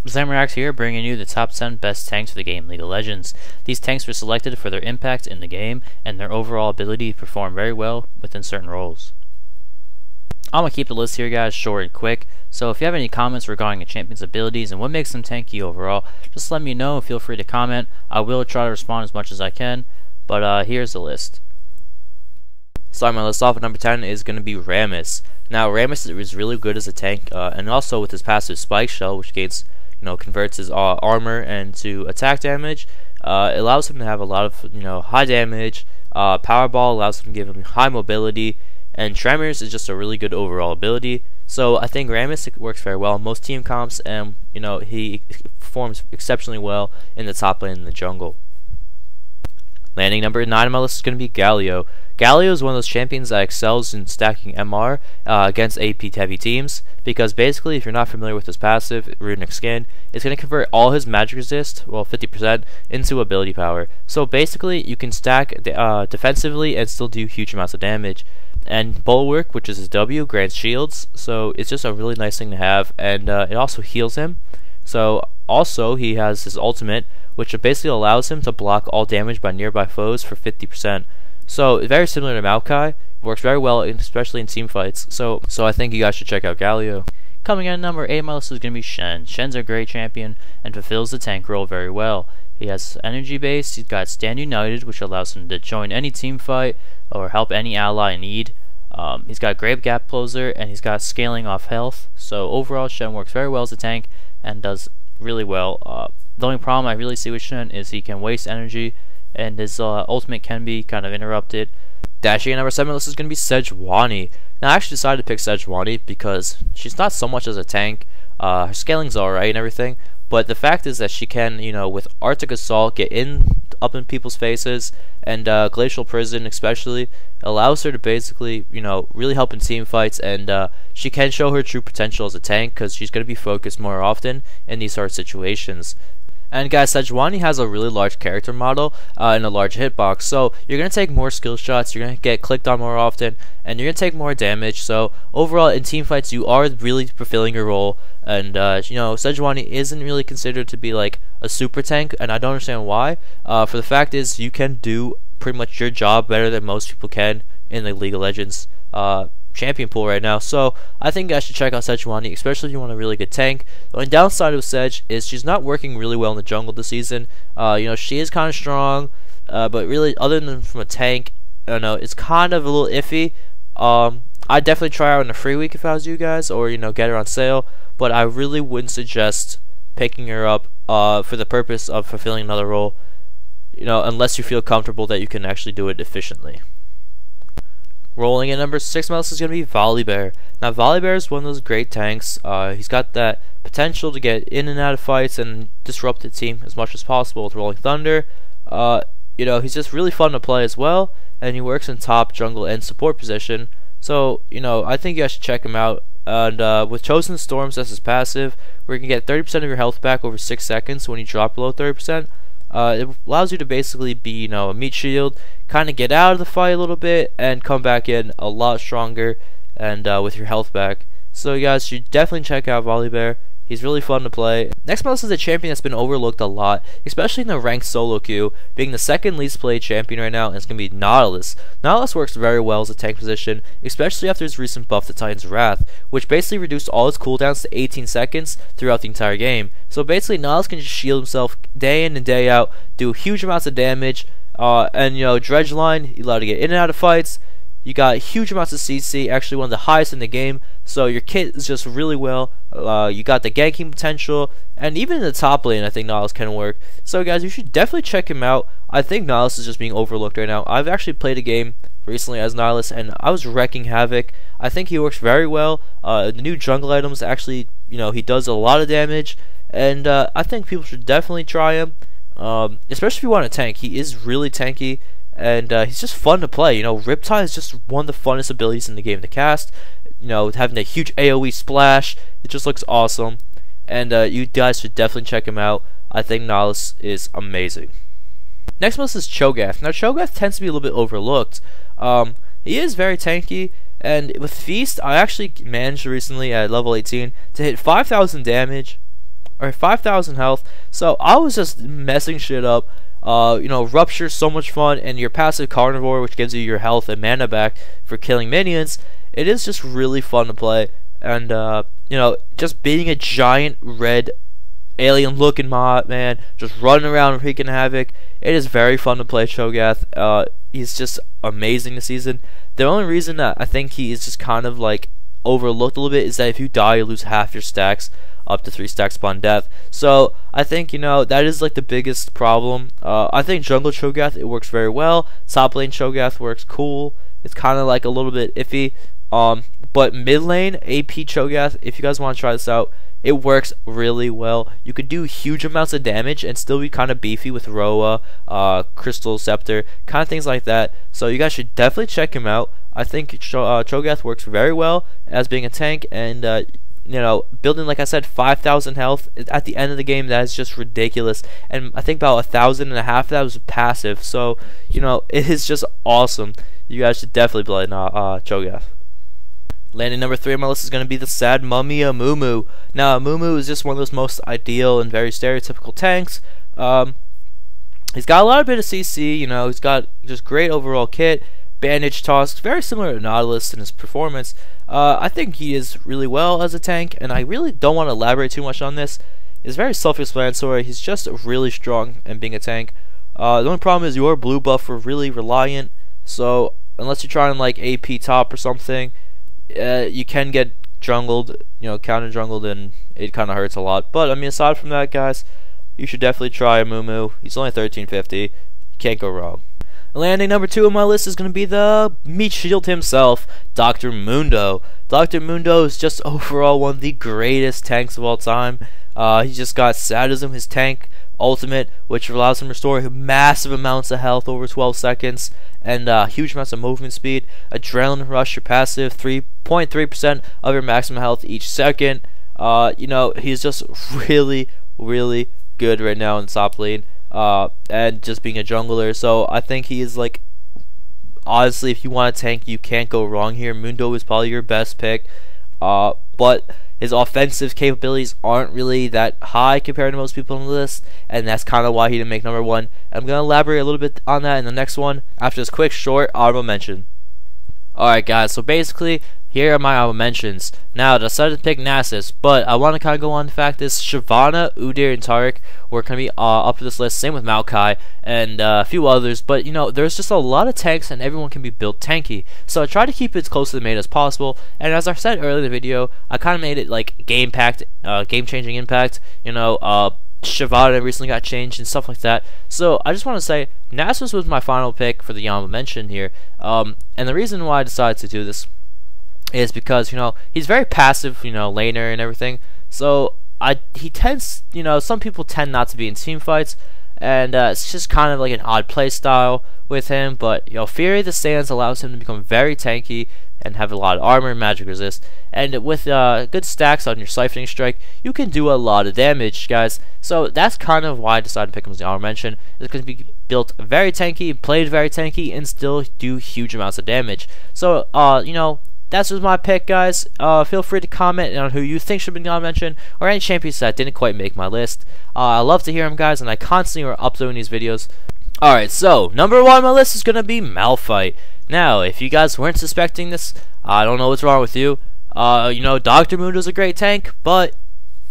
Zemerax here, bringing you the top 10 best tanks for the game League of Legends. These tanks were selected for their impact in the game and their overall ability to perform very well within certain roles. I'm going to keep the list here, guys, short and quick, so if you have any comments regarding a champion's abilities and what makes them tanky overall, just let me know and feel free to comment. I will try to respond as much as I can, but here's the list. Starting my list off at number 10 is going to be Rammus. Now, Rammus is really good as a tank, and also with his passive Spike Shell, which gains, converts his armor into attack damage. It allows him to have a lot of, high damage. Powerball allows him to give him high mobility, and Tremors is just a really good overall ability. So I think Rammus works very well in most team comps, and he performs exceptionally well in the top lane in the jungle. Landing number 9 on my list is going to be Galio. Galio is one of those champions that excels in stacking MR against AP heavy teams, because basically if you're not familiar with his passive, Runic Skin, it's going to convert all his magic resist, well 50%, into ability power. So basically you can stack defensively and still do huge amounts of damage. And Bulwark, which is his W, grants shields, so it's just a really nice thing to have, and it also heals him. So also he has his ultimate, which basically allows him to block all damage by nearby foes for 50%. So very similar to Maokai, works very well, especially in team fights. So I think you guys should check out Galio. Coming in at number 8 on my list is going to be Shen. Shen's a great champion and fulfills the tank role very well. He has energy base, he's got Stand United, which allows him to join any team fight or help any ally in need. He's got Grave Gap Closer, and he's got scaling off health. So overall, Shen works very well as a tank and does really well. The only problem I really see with Shen is he can waste energy, and his ultimate can be kind of interrupted. Dashing at number 7 on the list is going to be Sejuani. Now I actually decided to pick Sejuani because she's not so much as a tank. Her scaling's alright and everything, but the fact is that she can, with Arctic Assault, get up in people's faces, and Glacial Prison especially allows her to basically, really help in team fights, and she can show her true potential as a tank because she's going to be focused more often in these sort of situations. And guys, Sejuani has a really large character model and a large hitbox, so you're going to take more skill shots, you're going to get clicked on more often, and you're going to take more damage. So overall, in team fights, you are really fulfilling your role, and Sejuani isn't really considered to be like a super tank, and I don't understand why. For the fact is, you can do pretty much your job better than most people can in the League of Legends champion pool right now. So I think you guys should check out Sejuani, especially if you want a really good tank. The only downside of Sej is she's not working really well in the jungle this season. She is kind of strong, but really, other than from a tank, I don't know, it's kind of a little iffy. I'd definitely try her out in a free week if I was you guys, or get her on sale, but I really wouldn't suggest picking her up for the purpose of fulfilling another role, unless you feel comfortable that you can actually do it efficiently. Rolling in number 6 on my list is going to be Volibear. Now, Volibear is one of those great tanks. He's got that potential to get in and out of fights and disrupt the team as much as possible with Rolling Thunder. He's just really fun to play as well, and he works in top, jungle, and support position. So, I think you guys should check him out. And with Chosen Storms as his passive, where you can get 30% of your health back over 6 seconds when you drop below 30%. It allows you to basically be, a meat shield, kind of get out of the fight a little bit, and come back in a lot stronger, and with your health back. So you guys should definitely check out Volibear. He's really fun to play. Next on my list is a champion that's been overlooked a lot, especially in the ranked solo queue, being the second least played champion right now, and it's going to be Nautilus. Nautilus works very well as a tank position, especially after his recent buff to Titan's Wrath, which basically reduced all his cooldowns to 18 seconds throughout the entire game. So basically, Nautilus can just shield himself day in and day out, do huge amounts of damage, and Dredge Line, you're allowed to get in and out of fights. You got huge amounts of CC, actually one of the highest in the game, so your kit is just really well. You got the ganking potential, and even in the top lane I think Nautilus can work. So guys, you should definitely check him out. I think Nautilus is just being overlooked right now. I've actually played a game recently as Nautilus, and I was wrecking havoc. I think he works very well. The new jungle items actually, he does a lot of damage, and I think people should definitely try him, especially if you want a tank. He is really tanky, and he's just fun to play. Riptide is just one of the funnest abilities in the game to cast. Having a huge AoE splash, it just looks awesome. And you guys should definitely check him out. I think Nautilus is amazing. Next on this is Cho'Gath. Now, Cho'Gath tends to be a little bit overlooked. He is very tanky, and with Feast, I actually managed recently at level 18 to hit 5,000 damage or 5,000 health. So I was just messing shit up. Rupture's so much fun, and your passive Carnivore, which gives you your health and mana back for killing minions, it is just really fun to play. And just being a giant red alien looking mob, man, just running around wreaking havoc, it is very fun to play Cho'Gath. He's just amazing this season. The only reason that I think he is just kind of like overlooked a little bit is that if you die, you lose half your stacks, up to 3 stacks upon death. So I think that is like the biggest problem. I think jungle Cho'Gath, it works very well. Top lane Cho'Gath works cool. It's kind of like a little bit iffy. But mid lane AP Cho'Gath, if you guys want to try this out, it works really well. You could do huge amounts of damage and still be kind of beefy with Roa, Crystal Scepter, kind of things like that. So you guys should definitely check him out. I think Cho'Gath works very well as being a tank, and building, like I said, 5,000 health at the end of the game, that is just ridiculous. And I think about 1,500 of that was passive. So it is just awesome. You guys should definitely play Cho'Gath. Landing number 3 on my list is going to be the Sad Mummy Amumu. Now, Amumu is just one of those most ideal and very stereotypical tanks. He's got a lot of bit of CC, he's got just great overall kit, bandage toss, very similar to Nautilus in his performance. I think he is really well as a tank, and I really don't want to elaborate too much on this. It's very self-explanatory. He's just really strong in being a tank. The only problem is your blue buff are really reliant, so unless you're trying like AP top or something, you can get jungled, counter jungled, and it kind of hurts a lot. But I mean, aside from that, guys, you should definitely try Amumu. He's only 1350. You can't go wrong. Landing number 2 on my list is going to be the meat shield himself, Dr. Mundo. Dr. Mundo is just overall one of the greatest tanks of all time. He just got Sadism, his tank ultimate, which allows him to restore massive amounts of health over 12 seconds, and huge amounts of movement speed. Adrenaline Rush, your passive, 3.3% of your maximum health each second. He's just really, really good right now in top lane, and just being a jungler. So I think he is like, honestly, if you want a tank, you can't go wrong here. Mundo is probably your best pick, but his offensive capabilities aren't really that high compared to most people on the list, and that's kind of why he didn't make number 1. I'm going to elaborate a little bit on that in the next one after this quick, short honorable mention. Alright guys, so basically, here are my honorable mentions. Now, I decided to pick Nasus, but I want to kind of go on the fact is Shyvana, Udyr, and Taric were going to be up for this list, same with Maokai, and a few others, but there's just a lot of tanks, and everyone can be built tanky. So I tried to keep it as close to the main as possible, and as I said earlier in the video, I kind of made it like game-changing impact. Shyvana recently got changed and stuff like that. So I just want to say Nasus was my final pick for the honorable mention here. And the reason why I decided to do this is because he's very passive, laner and everything. So he tends, some people tend not to be in team fights, and it's just kind of like an odd play style with him. But Fury of the Sands allows him to become very tanky and have a lot of armor and magic resist, and with good stacks on your Siphoning Strike, you can do a lot of damage, guys. So that's kind of why I decided to pick him as the honorable mention. It's going to be built very tanky, played very tanky, and still do huge amounts of damage. So that's just my pick, guys. Feel free to comment on who you think should be the honorable mention, or any champions that didn't quite make my list. I love to hear them, guys, and I constantly are uploading these videos. Alright, so number 1 on my list is going to be Malphite. Now, if you guys weren't suspecting this, I don't know what's wrong with you. Dr. Mundo's a great tank, but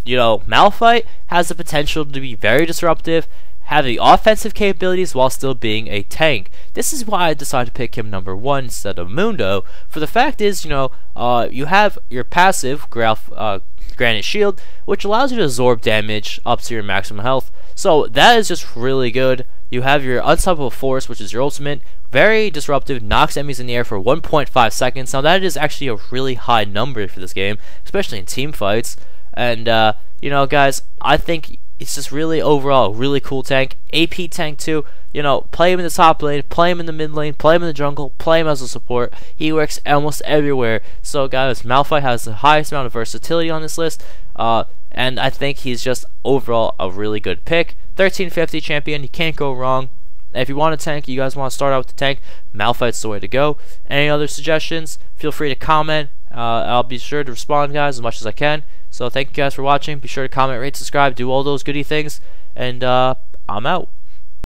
Malphite has the potential to be very disruptive, have the offensive capabilities while still being a tank. This is why I decided to pick him number 1 instead of Mundo. For the fact is, you have your passive Granite Shield, which allows you to absorb damage up to your maximum health. So that is just really good. You have your Unstoppable Force, which is your ultimate, very disruptive, knocks enemies in the air for 1.5 seconds. Now that is actually a really high number for this game, especially in team fights. And guys, I think it's just really overall really cool tank. AP tank too. Play him in the top lane, play him in the mid lane, play him in the jungle, play him as a support. He works almost everywhere. So guys, Malphite has the highest amount of versatility on this list, and I think he's just overall a really good pick. 1350 champion, you can't go wrong. If you want a tank, you guys want to start out with the tank, Malphite's the way to go. Any other suggestions, feel free to comment. I'll be sure to respond, guys, as much as I can. So thank you guys for watching. Be sure to comment, rate, subscribe, do all those goody things, and I'm out.